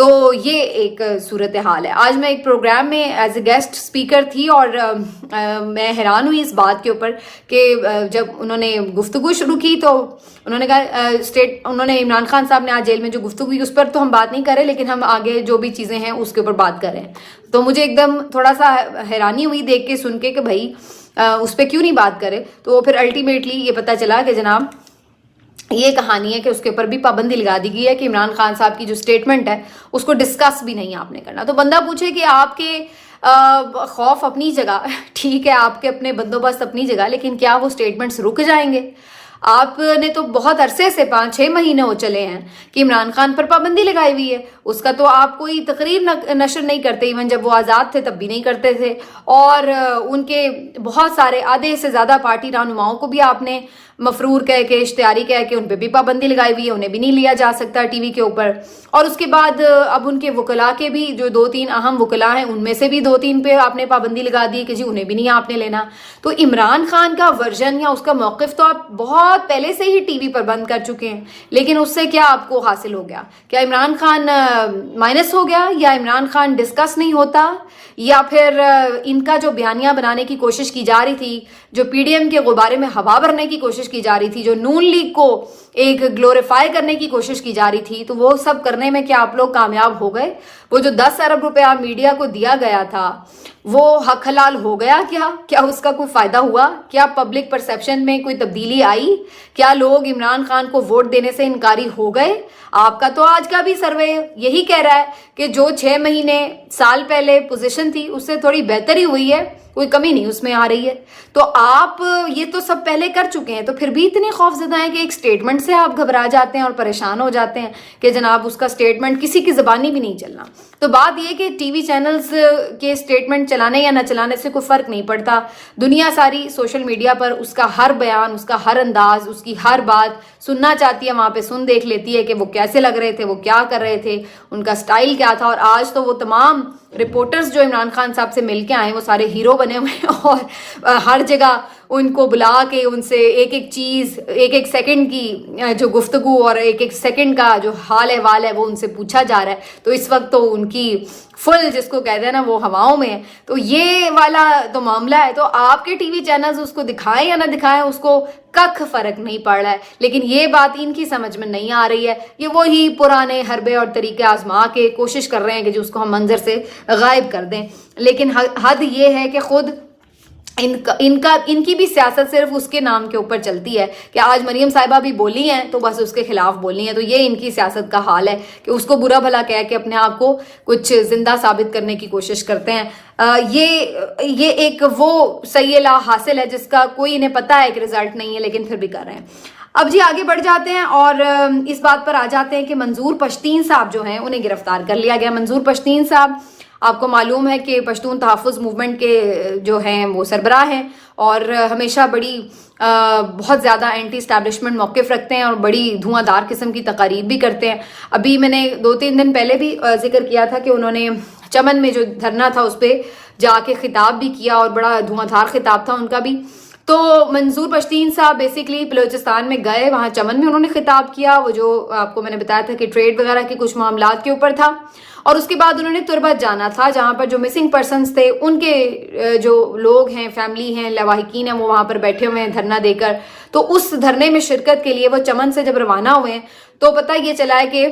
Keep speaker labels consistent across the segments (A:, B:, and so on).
A: تو یہ ایک صورتحال ہے. آج میں ایک پروگرام میں ایز اے گیسٹ اسپیکر تھی اور میں حیران ہوئی اس بات کے اوپر کہ جب انہوں نے گفتگو شروع کی تو انہوں نے کہا انہوں نے عمران خان صاحب نے آج جیل میں جو گفتگو کی اس پر تو ہم بات نہیں کر رہے، لیکن ہم آگے جو بھی چیزیں ہیں اس کے اوپر بات کر رہے ہیں. تو مجھے ایک دم تھوڑا سا حیرانی ہوئی دیکھ کے سن کے کہ بھائی اس پہ کیوں نہیں بات کرے. تو پھر الٹیمیٹلی یہ پتہ چلا کہ جناب یہ کہانی ہے کہ اس کے اوپر بھی پابندی لگا دی گئی ہے کہ عمران خان صاحب کی جو سٹیٹمنٹ ہے اس کو ڈسکس بھی نہیں آپ نے کرنا. تو بندہ پوچھے کہ آپ کے خوف اپنی جگہ ٹھیک ہے، آپ کے اپنے بندوبست اپنی جگہ، لیکن کیا وہ سٹیٹمنٹس رک جائیں گے؟ آپ نے تو بہت عرصے سے 5-6 مہینے ہو چلے ہیں کہ عمران خان پر پابندی لگائی ہوئی ہے. اس کا تو آپ کوئی تقریر نشر نہیں کرتے، ایون جب وہ آزاد تھے تب بھی نہیں کرتے تھے. اور ان کے بہت سارے آدھے سے زیادہ پارٹی رہنماؤں کو بھی آپ نے مفرور کہہ کے، اشتہاری کہہ کے ان پہ بھی پابندی لگائی ہوئی ہے، انہیں بھی نہیں لیا جا سکتا ٹی وی کے اوپر. اور اس کے بعد اب ان کے وکلاء کے بھی جو 2-3 اہم وکلاء ہیں ان میں سے بھی 2-3 پہ آپ نے پابندی لگا دی کہ جی انہیں بھی نہیں آپ نے لینا. تو عمران خان کا ورژن یا اس کا موقف تو آپ بہت پہلے سے ہی ٹی وی پر بند کر چکے ہیں، لیکن اس سے کیا آپ کو حاصل ہو گیا؟ کیا عمران خان مائنس ہو گیا، یا عمران خان ڈسکس نہیں ہوتا، یا پھر ان کا جو بیانیہ بنانے کی کوشش کی جا رہی تھی، جو پی ڈی ایم کے غبارے میں ہوا بھرنے کی کوشش کی جا رہی تھی، جو نون لیگ کو ایک گلوریفائی کرنے کی کوشش کی جا رہی تھی، تو وہ سب کرنے میں کیا آپ لوگ کامیاب ہو گئے؟ وہ جو 10 ارب روپیہ میڈیا کو دیا گیا تھا وہ حق حلال ہو گیا؟ کیا اس کا کوئی فائدہ ہوا؟ کیا پبلک پرسیپشن میں کوئی تبدیلی آئی؟ کیا لوگ عمران خان کو ووٹ دینے سے انکاری ہو گئے؟ آپ کا تو آج کا بھی سروے یہی کہہ رہا ہے کہ جو 6 مہینے سال پہلے پوزیشن تھی اس سے تھوڑی بہتری ہوئی ہے، کوئی کمی نہیں اس میں آ رہی ہے. تو آپ یہ تو سب پہلے کر چکے ہیں، تو پھر بھی اتنے خوف زدہ ہیں کہ ایک سٹیٹمنٹ سے آپ گھبرا جاتے ہیں اور پریشان ہو جاتے ہیں کہ جناب اس کا سٹیٹمنٹ کسی کی زبانی بھی نہیں چلنا. تو بات یہ کہ ٹی وی چینلز کے سٹیٹمنٹ چلانے یا نہ چلانے سے کوئی فرق نہیں پڑتا. دنیا ساری سوشل میڈیا پر اس کا ہر بیان، اس کا ہر انداز، اس کی ہر بات سننا چاہتی ہے، وہاں پہ سن دیکھ لیتی ہے کہ وہ کیسے لگ رہے تھے، وہ کیا کر رہے تھے، ان کا سٹائل کیا تھا. اور آج تو وہ تمام رپورٹرز جو عمران خان صاحب سے مل کے آئے وہ سارے ہیرو بنے ہوئے ہیں، اور ہر جگہ ان کو بلا کے ان سے ایک ایک چیز، ایک ایک سیکنڈ کی جو گفتگو اور ایک ایک سیکنڈ کا جو حال احوال ہے وہ ان سے پوچھا جا رہا ہے. تو اس وقت تو ان کی فل جس کو کہتے ہیں نا وہ ہواؤں میں ہے. تو یہ والا تو معاملہ ہے. تو آپ کے ٹی وی چینلز اس کو دکھائیں یا نہ دکھائیں اس کو ککھ فرق نہیں پڑ رہا ہے، لیکن یہ بات ان کی سمجھ میں نہیں آ رہی ہے. یہ وہی پرانے حربے اور طریقے آزما کے کوشش کر رہے ہیں کہ جو اس کو ہم منظر سے غائب کر دیں. لیکن حد یہ ہے کہ خود ان کی بھی سیاست صرف اس کے نام کے اوپر چلتی ہے کہ آج مریم صاحبہ بھی بولی ہیں تو بس اس کے خلاف بولی ہیں. تو یہ ان کی سیاست کا حال ہے کہ اس کو برا بھلا کہہ کے اپنے آپ کو کچھ زندہ ثابت کرنے کی کوشش کرتے ہیں. یہ ایک وہ سیلہ حاصل ہے جس کا کوئی انہیں پتہ ہے کہ رزلٹ نہیں ہے، لیکن پھر بھی کر رہے ہیں. اب جی آگے بڑھ جاتے ہیں اور اس بات پر آ جاتے ہیں کہ منظور پشتین صاحب جو ہیں انہیں گرفتار کر لیا گیا. منظور پشتین صاحب آپ کو معلوم ہے کہ پشتون تحفظ موومنٹ کے جو ہیں وہ سربراہ ہیں اور ہمیشہ بہت زیادہ اینٹی اسٹیبلشمنٹ موقف رکھتے ہیں اور بڑی دھواں دار قسم کی تقاریر بھی کرتے ہیں. ابھی میں نے 2-3 دن پہلے بھی ذکر کیا تھا کہ انہوں نے چمن میں جو دھرنا تھا اس پہ جا کے خطاب بھی کیا اور بڑا دھواں دھار خطاب تھا ان کا بھی. تو منظور پشتین صاحب بیسیکلی بلوچستان میں گئے، وہاں چمن میں انہوں نے خطاب کیا، وہ جو آپ کو میں نے بتایا تھا کہ ٹریڈ وغیرہ کے کچھ معاملات کے اوپر تھا. اور اس کے بعد انہوں نے تربت جانا تھا جہاں پر جو مسنگ پرسنز تھے ان کے جو لوگ ہیں، فیملی ہیں، لواحقین ہیں، وہ وہاں پر بیٹھے ہوئے ہیں دھرنا دے کر. تو اس دھرنے میں شرکت کے لیے وہ چمن سے جب روانہ ہوئے ہیں تو پتہ یہ چلا ہے کہ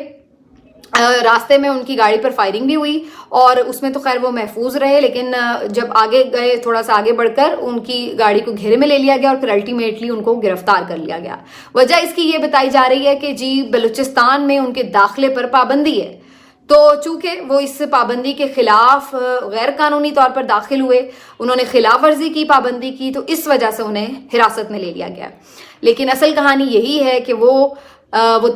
A: راستے میں ان کی گاڑی پر فائرنگ بھی ہوئی اور اس میں تو خیر وہ محفوظ رہے، لیکن جب آگے گئے تھوڑا سا آگے بڑھ کر ان کی گاڑی کو گھیرے میں لے لیا گیا اور پھر الٹیمیٹلی ان کو گرفتار کر لیا گیا. وجہ اس کی یہ بتائی جا رہی ہے کہ جی بلوچستان میں ان کے داخلے پر پابندی ہے، تو چونکہ وہ اس پابندی کے خلاف غیر قانونی طور پر داخل ہوئے، انہوں نے خلاف ورزی کی، پابندی کی، تو اس وجہ سے انہیں حراست میں لے لیا گیا. لیکن اصل کہانی یہی ہے کہ وہ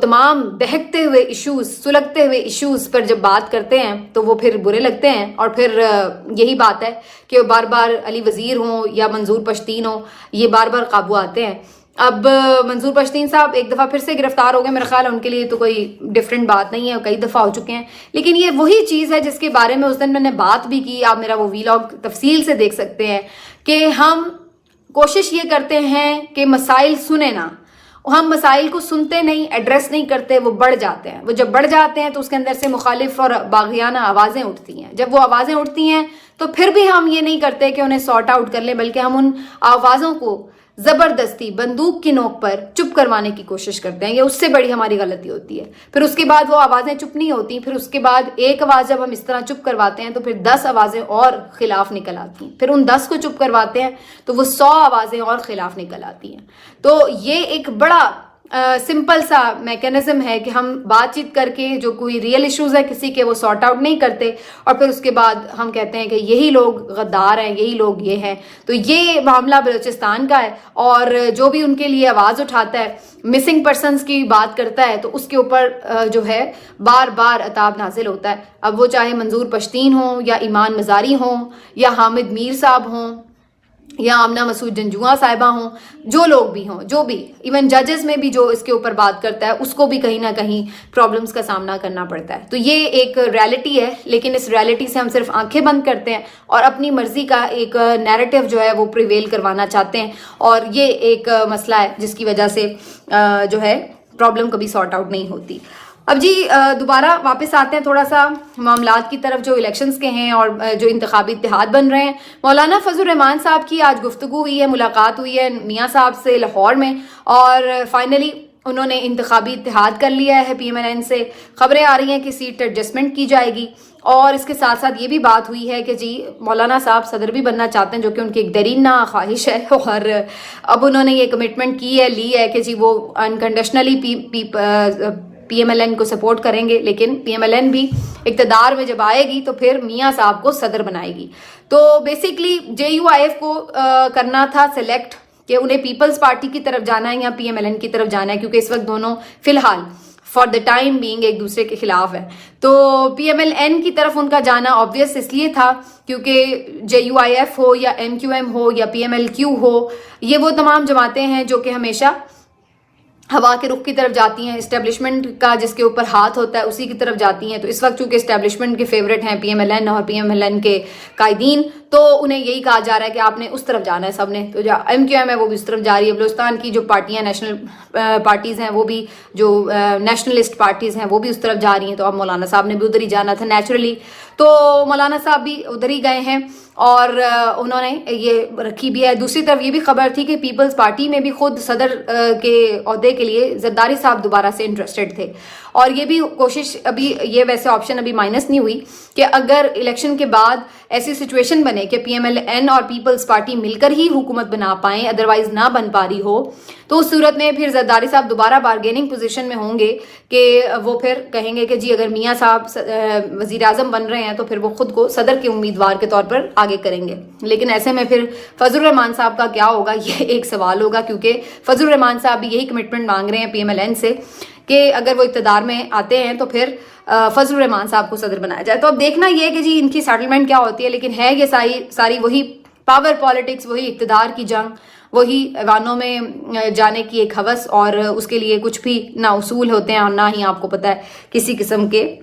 A: تمام دہکتے ہوئے ایشوز، سلگتے ہوئے ایشوز پر جب بات کرتے ہیں تو وہ پھر برے لگتے ہیں. اور پھر یہی بات ہے کہ بار بار علی وزیر ہوں یا منظور پشتین ہوں، یہ بار بار قابو آتے ہیں. اب منظور پشتین صاحب ایک دفعہ پھر سے گرفتار ہو گئے، میرا خیال ہے ان کے لیے تو کوئی ڈیفرنٹ بات نہیں ہے، کئی دفعہ ہو چکے ہیں. لیکن یہ وہی چیز ہے جس کے بارے میں اس دن میں نے بات بھی کی، آپ میرا وہ ویلاگ تفصیل سے دیکھ سکتے ہیں کہ ہم کوشش یہ کرتے ہیں کہ مسائل سنیں نا، ہم مسائل کو سنتے نہیں، ایڈریس نہیں کرتے، وہ بڑھ جاتے ہیں. وہ جب بڑھ جاتے ہیں تو اس کے اندر سے مخالف اور باغیانہ آوازیں اٹھتی ہیں. جب وہ آوازیں اٹھتی ہیں تو پھر بھی ہم یہ نہیں کرتے کہ انہیں سارٹ آؤٹ کر لیں، بلکہ ہم ان آوازوں کو زبردستی بندوق کی نوک پر چپ کروانے کی کوشش کرتے ہیں. یہ اس سے بڑی ہماری غلطی ہوتی ہے. پھر اس کے بعد وہ آوازیں چپ نہیں ہوتی، پھر اس کے بعد ایک آواز جب ہم اس طرح چپ کرواتے ہیں تو پھر 10 آوازیں اور خلاف نکل آتی ہیں. پھر ان 10 کو چپ کرواتے ہیں تو وہ 100 آوازیں اور خلاف نکل آتی ہیں. تو یہ ایک بڑا سمپل سا میکینزم ہے کہ ہم بات چیت کر کے جو کوئی ریئل ایشوز ہے کسی کے، وہ سارٹ آؤٹ نہیں کرتے، اور پھر اس کے بعد ہم کہتے ہیں کہ یہی لوگ غدار ہیں، یہی لوگ یہ ہیں. تو یہ معاملہ بلوچستان کا ہے، اور جو بھی ان کے لیے آواز اٹھاتا ہے، مسنگ پرسنز کی بات کرتا ہے، تو اس کے اوپر جو ہے بار بار عذاب نازل ہوتا ہے. اب وہ چاہے منظور پشتین ہوں، یا ایمان مزاری ہوں، یا حامد میر صاحب ہوں، یا آمنہ مسعود جنجوعہ صاحبہ ہوں، جو لوگ بھی ہوں، جو بھی ایون ججز میں بھی جو اس کے اوپر بات کرتا ہے، اس کو بھی کہیں نہ کہیں پرابلمز کا سامنا کرنا پڑتا ہے. تو یہ ایک ریالٹی ہے، لیکن اس ریالٹی سے ہم صرف آنکھیں بند کرتے ہیں اور اپنی مرضی کا ایک نیریٹو جو ہے وہ پریویل کروانا چاہتے ہیں، اور یہ ایک مسئلہ ہے جس کی وجہ سے جو ہے پرابلم کبھی سارٹ آؤٹ نہیں ہوتی. اب جی دوبارہ واپس آتے ہیں تھوڑا سا معاملات کی طرف جو الیکشنز کے ہیں اور جو انتخابی اتحاد بن رہے ہیں. مولانا فضل الرحمان صاحب کی آج گفتگو ہوئی ہے، ملاقات ہوئی ہے میاں صاحب سے لاہور میں، اور فائنلی انہوں نے انتخابی اتحاد کر لیا ہے پی ایم ایل این سے. خبریں آ رہی ہیں کہ سیٹ ایڈجسٹمنٹ کی جائے گی، اور اس کے ساتھ ساتھ یہ بھی بات ہوئی ہے کہ جی مولانا صاحب صدر بھی بننا چاہتے ہیں، جو کہ ان کی ایک دیرینہ خواہش ہے، اور اب انہوں نے یہ کمٹمنٹ لی ہے کہ جی وہ unconditionally P M L N کو سپورٹ کریں گے، لیکن پی ایم ایل این بھی اقتدار میں جب آئے گی تو پھر میاں صاحب کو صدر بنائے گی. تو basically J U I F کو کرنا تھا سلیکٹ کہ انہیں پیپلز پارٹی کی طرف جانا ہے یا پی ایم ایل این کی طرف جانا ہے، کیونکہ اس وقت دونوں فی الحال فار دا ٹائم بینگ ایک دوسرے کے خلاف ہے. تو پی ایم ایل این کی طرف ان کا جانا آبویس اس لیے تھا کیونکہ جے یو آئی ایف ہو یا ایم کیو ایم ہو یا پی ایم ایل کیو ہو، یہ وہ تمام جماعتیں ہیں جو کہ ہمیشہ ہوا کے رخ کی طرف جاتی ہیں، اسٹیبلشمنٹ کا جس کے اوپر ہاتھ ہوتا ہے اسی کی طرف جاتی ہیں. تو اس وقت چونکہ اسٹیبلشمنٹ کے فیوریٹ ہیں پی ایم ایل این اور پی ایم ایل این کے قائدین، تو انہیں یہی کہا جا رہا ہے کہ آپ نے اس طرف جانا ہے سب نے. تو جو ایم کیو ایم ہے وہ بھی اس طرف جا رہی ہے، بلوچستان کی جو پارٹیاں نیشنل پارٹیز ہیں وہ بھی، جو نیشنلسٹ پارٹیز ہیں وہ بھی اس طرف جا رہی ہیں. تو اب مولانا صاحب نے بھی ادھر ہی جانا تھا نیچرلی، تو مولانا صاحب بھی ادھر ہی گئے ہیں اور انہوں نے یہ رکھی بھی ہے. دوسری طرف یہ بھی خبر تھی کہ پیپلز پارٹی میں بھی خود صدر کے عہدے کے لیے زرداری صاحب دوبارہ سے انٹرسٹڈ تھے، اور یہ بھی کوشش ابھی، یہ ویسے آپشن ابھی مائنس نہیں ہوئی کہ اگر الیکشن کے بعد ایسی سچویشن بنے کہ پی ایم ایل این اور پیپلز پارٹی مل کر ہی حکومت بنا پائیں، ادروائز نہ بن پا رہی ہو، تو اس صورت میں پھر زرداری صاحب دوبارہ بارگیننگ پوزیشن میں ہوں گے کہ وہ پھر کہیں گے کہ جی اگر میاں صاحب وزیر اعظم بن رہے ہیں تو پھر وہ خود کو صدر کے امیدوار کے طور پر آگے کریں گے. لیکن ایسے میں پھر فضل الرحمان صاحب کا کیا ہوگا، یہ ایک سوال ہوگا، کیونکہ فضل الرحمان صاحب بھی یہی کمٹمنٹ مانگ رہے ہیں پی ایم ایل این سے کہ اگر وہ اقتدار میں آتے ہیں تو پھر فضل الرحمان صاحب کو صدر بنایا جائے. تو اب دیکھنا یہ کہ جی ان کی سیٹلمنٹ کیا ہوتی ہے، لیکن ہے یہ ساری وہی پاور پالیٹکس، وہی اقتدار کی جنگ، وہی ایوانوں میں جانے کی ایک ہوس، اور اس کے لیے کچھ بھی نہ اصول ہوتے ہیں اور نہ ہی آپ کو پتہ ہے کسی قسم کے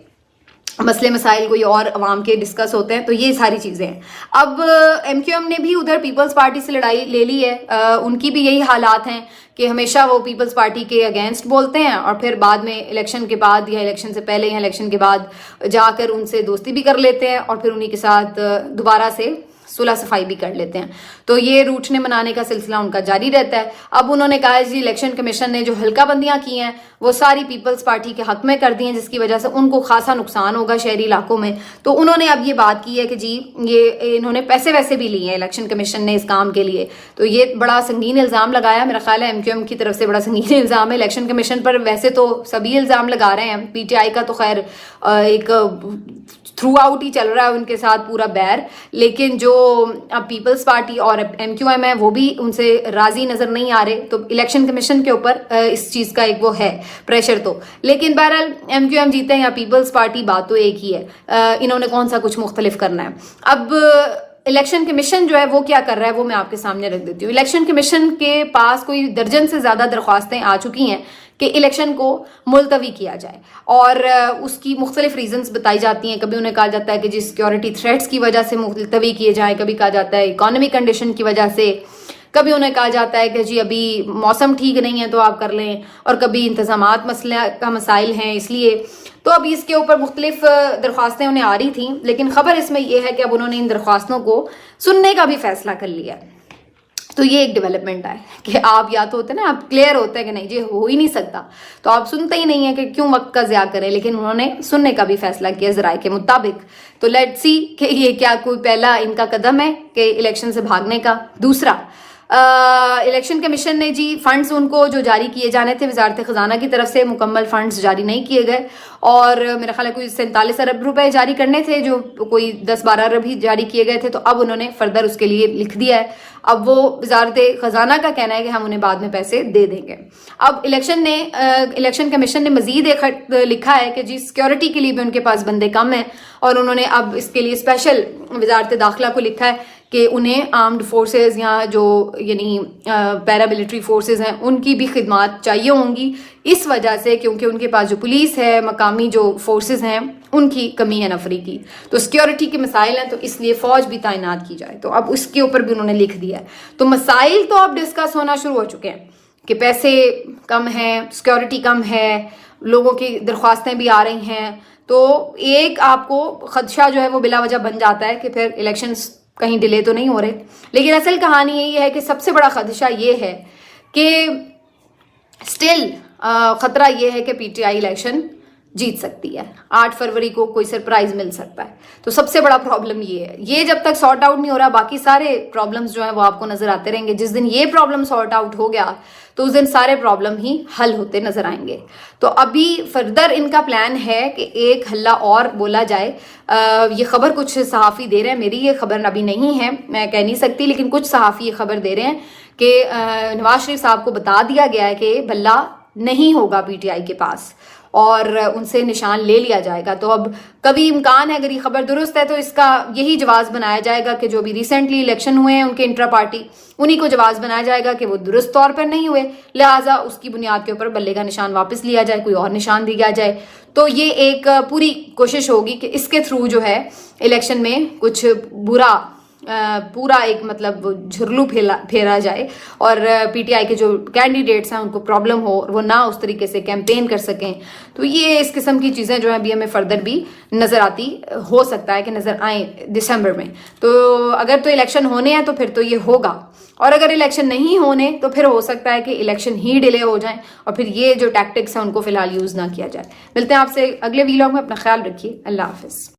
A: مسئلے مسائل کوئی اور عوام کے ڈسکس ہوتے ہیں. تو یہ ساری چیزیں ہیں. اب ایم کیو ایم نے بھی ادھر پیپلز پارٹی سے لڑائی لے لی ہے، ان کی بھی یہی حالات ہیں کہ ہمیشہ وہ پیپلز پارٹی کے اگینسٹ بولتے ہیں، اور پھر بعد میں الیکشن کے بعد یا الیکشن سے پہلے یا الیکشن کے بعد جا کر ان سے دوستی بھی کر لیتے ہیں، اور پھر انہی کے ساتھ دوبارہ سے صلح صفائی بھی کر لیتے ہیں. تو یہ روٹھنے منانے کا سلسلہ ان کا جاری رہتا ہے. اب انہوں نے کہا ہے جی الیکشن کمیشن نے جو حلقہ بندیاں کی ہیں وہ ساری پیپلز پارٹی کے حق میں کر دی ہیں، جس کی وجہ سے ان کو خاصا نقصان ہوگا شہری علاقوں میں. تو انہوں نے اب یہ بات کی ہے کہ جی یہ انہوں نے پیسے ویسے بھی لیے ہیں الیکشن کمیشن نے اس کام کے لیے. تو یہ بڑا سنگین الزام لگایا، میرا خیال ہے ایم کیو ایم کی طرف سے بڑا سنگین الزام ہے الیکشن کمیشن پر. ویسے تو سبھی الزام لگا رہے ہیں، پی ٹی آئی کا تو خیر ایک تھرو آؤٹ ہی چل رہا ہے ان کے ساتھ پورا بیر، لیکن جو اب پیپلز پارٹی اور ایم کیو ایم ہے وہ بھی ان سے راضی نظر نہیں آ رہے. تو الیکشن کمیشن کے اوپر اس چیز کا ایک وہ ہے پریشر. تو لیکن بہرحال ایم کیو ایم جیتے ہیں یا پیپلز پارٹی، بات تو ایک ہی ہے، انہوں نے کون سا کچھ مختلف کرنا ہے. اب الیکشن کمیشن جو ہے وہ کیا کر رہا ہے وہ میں آپ کے سامنے رکھ دیتی ہوں. الیکشن کمیشن کے پاس کوئی درجن سے زیادہ درخواستیں آ چکی ہیں کہ الیکشن کو ملتوی کیا جائے، اور اس کی مختلف ریزنز بتائی جاتی ہیں. کبھی انہیں کہا جاتا ہے کہ جی سیکیورٹی تھریٹس کی وجہ سے ملتوی کیے جائیں، کبھی کہا جاتا ہے اکانومی کنڈیشن کی وجہ سے، کبھی انہیں کہا جاتا ہے کہ جی ابھی موسم ٹھیک نہیں ہے تو آپ کر لیں، اور کبھی انتظامات مسئلہ کا مسائل ہیں اس لیے. تو اب اس کے اوپر مختلف درخواستیں انہیں آ رہی تھیں، لیکن خبر اس میں یہ ہے کہ اب انہوں نے ان درخواستوں کو سننے کا بھی فیصلہ کر لیا. تو یہ ایک ڈیولپمنٹ ہے کہ آپ یا تو ہوتے ہیں نا، آپ کلیئر ہوتے ہیں کہ نہیں جی ہو ہی نہیں سکتا، تو آپ سنتے ہی نہیں ہیں کہ کیوں وقت کا ضیاع کریں، لیکن انہوں نے سننے کا بھی فیصلہ کیا ذرائع کے مطابق. تو لیٹ سی کہ یہ کیا کوئی پہلا ان کا قدم ہے کہ الیکشن سے بھاگنے کا. دوسرا، الیکشن کمیشن نے جی فنڈز ان کو جو جاری کیے جانے تھے وزارت خزانہ کی طرف سے مکمل فنڈز جاری نہیں کیے گئے، اور میرا خیال ہے کوئی 47 ارب روپے جاری کرنے تھے جو کوئی 10-12 ارب ہی جاری کیے گئے تھے. تو اب انہوں نے فردر اس کے لیے لکھ دیا ہے. اب وہ وزارت خزانہ کا کہنا ہے کہ ہم انہیں بعد میں پیسے دے دیں گے. اب الیکشن کمیشن نے مزید ایک خط لکھا ہے کہ جی سیکیورٹی کے لیے بھی ان کے پاس بندے کم ہیں، اور انہوں نے اب اس کے لیے اسپیشل وزارت داخلہ کو لکھا ہے کہ انہیں آرمڈ فورسز یا جو یعنی پیرا ملٹری فورسز ہیں ان کی بھی خدمات چاہیے ہوں گی، اس وجہ سے کیونکہ ان کے پاس جو پولیس ہے، مقامی جو فورسز ہیں، ان کی کمی ہے نفری کی. تو سیکیورٹی کے مسائل ہیں، تو اس لیے فوج بھی تعینات کی جائے. تو اب اس کے اوپر بھی انہوں نے لکھ دیا ہے. تو مسائل تو اب ڈسکس ہونا شروع ہو چکے ہیں کہ پیسے کم ہیں، سیکیورٹی کم ہے، لوگوں کی درخواستیں بھی آ رہی ہیں. تو ایک آپ کو خدشہ جو ہے وہ بلا وجہ بن جاتا ہے کہ پھر الیکشنز کہیں ڈیلے تو نہیں ہو رہے. لیکن اصل کہانی یہی ہے کہ سب سے بڑا خدشہ یہ ہے کہ سٹل خطرہ یہ ہے کہ پی ٹی آئی الیکشن جیت سکتی ہے. 8 فروری کو کوئی سرپرائز مل سکتا ہے. تو سب سے بڑا پرابلم یہ ہے. یہ جب تک سارٹ آؤٹ نہیں ہو رہا، باقی سارے پرابلمز جو ہیں وہ آپ کو نظر آتے رہیں گے. جس دن یہ پرابلم سارٹ آؤٹ ہو گیا تو اس دن سارے پرابلم ہی حل ہوتے نظر آئیں گے. تو ابھی فردر ان کا پلان ہے کہ ایک حلہ اور بولا جائے. یہ خبر کچھ صحافی دے رہے ہیں، میری یہ خبر ابھی نہیں ہے، میں کہہ نہیں سکتی، لیکن کچھ صحافی یہ خبر دے رہے ہیں کہ نواز شریف صاحب کو بتا دیا گیا ہے کہ بھلا نہیں ہوگا پی ٹی آئی کے پاس، اور ان سے نشان لے لیا جائے گا. تو اب کبھی امکان ہے اگر یہ خبر درست ہے تو اس کا یہی جواز بنایا جائے گا کہ جو بھی ریسنٹلی الیکشن ہوئے ہیں ان کے انٹرا پارٹی، انہی کو جواز بنایا جائے گا کہ وہ درست طور پر نہیں ہوئے، لہٰذا اس کی بنیاد کے اوپر بلے کا نشان واپس لیا جائے، کوئی اور نشان دیا جائے. تو یہ ایک پوری کوشش ہوگی کہ اس کے تھرو جو ہے الیکشن میں کچھ پورا ایک مطلب جھرلو پھیرا جائے، اور پی ٹی آئی کے جو کینڈیڈیٹس ہیں ان کو پرابلم ہو اور وہ نہ اس طریقے سے کیمپین کر سکیں. تو یہ اس قسم کی چیزیں جو ہیں ابھی ہمیں فردر بھی نظر آتی ہو سکتا ہے کہ نظر آئیں دسمبر میں. تو اگر تو الیکشن ہونے ہیں تو پھر تو یہ ہوگا، اور اگر الیکشن نہیں ہونے تو پھر ہو سکتا ہے کہ الیکشن ہی ڈیلے ہو جائیں، اور پھر یہ جو ٹیکٹکس ہیں ان کو فی الحال یوز نہ کیا جائے. ملتے ہیں آپ سے اگلے ویلاگ میں. اپنا خیال رکھیے. اللہ حافظ.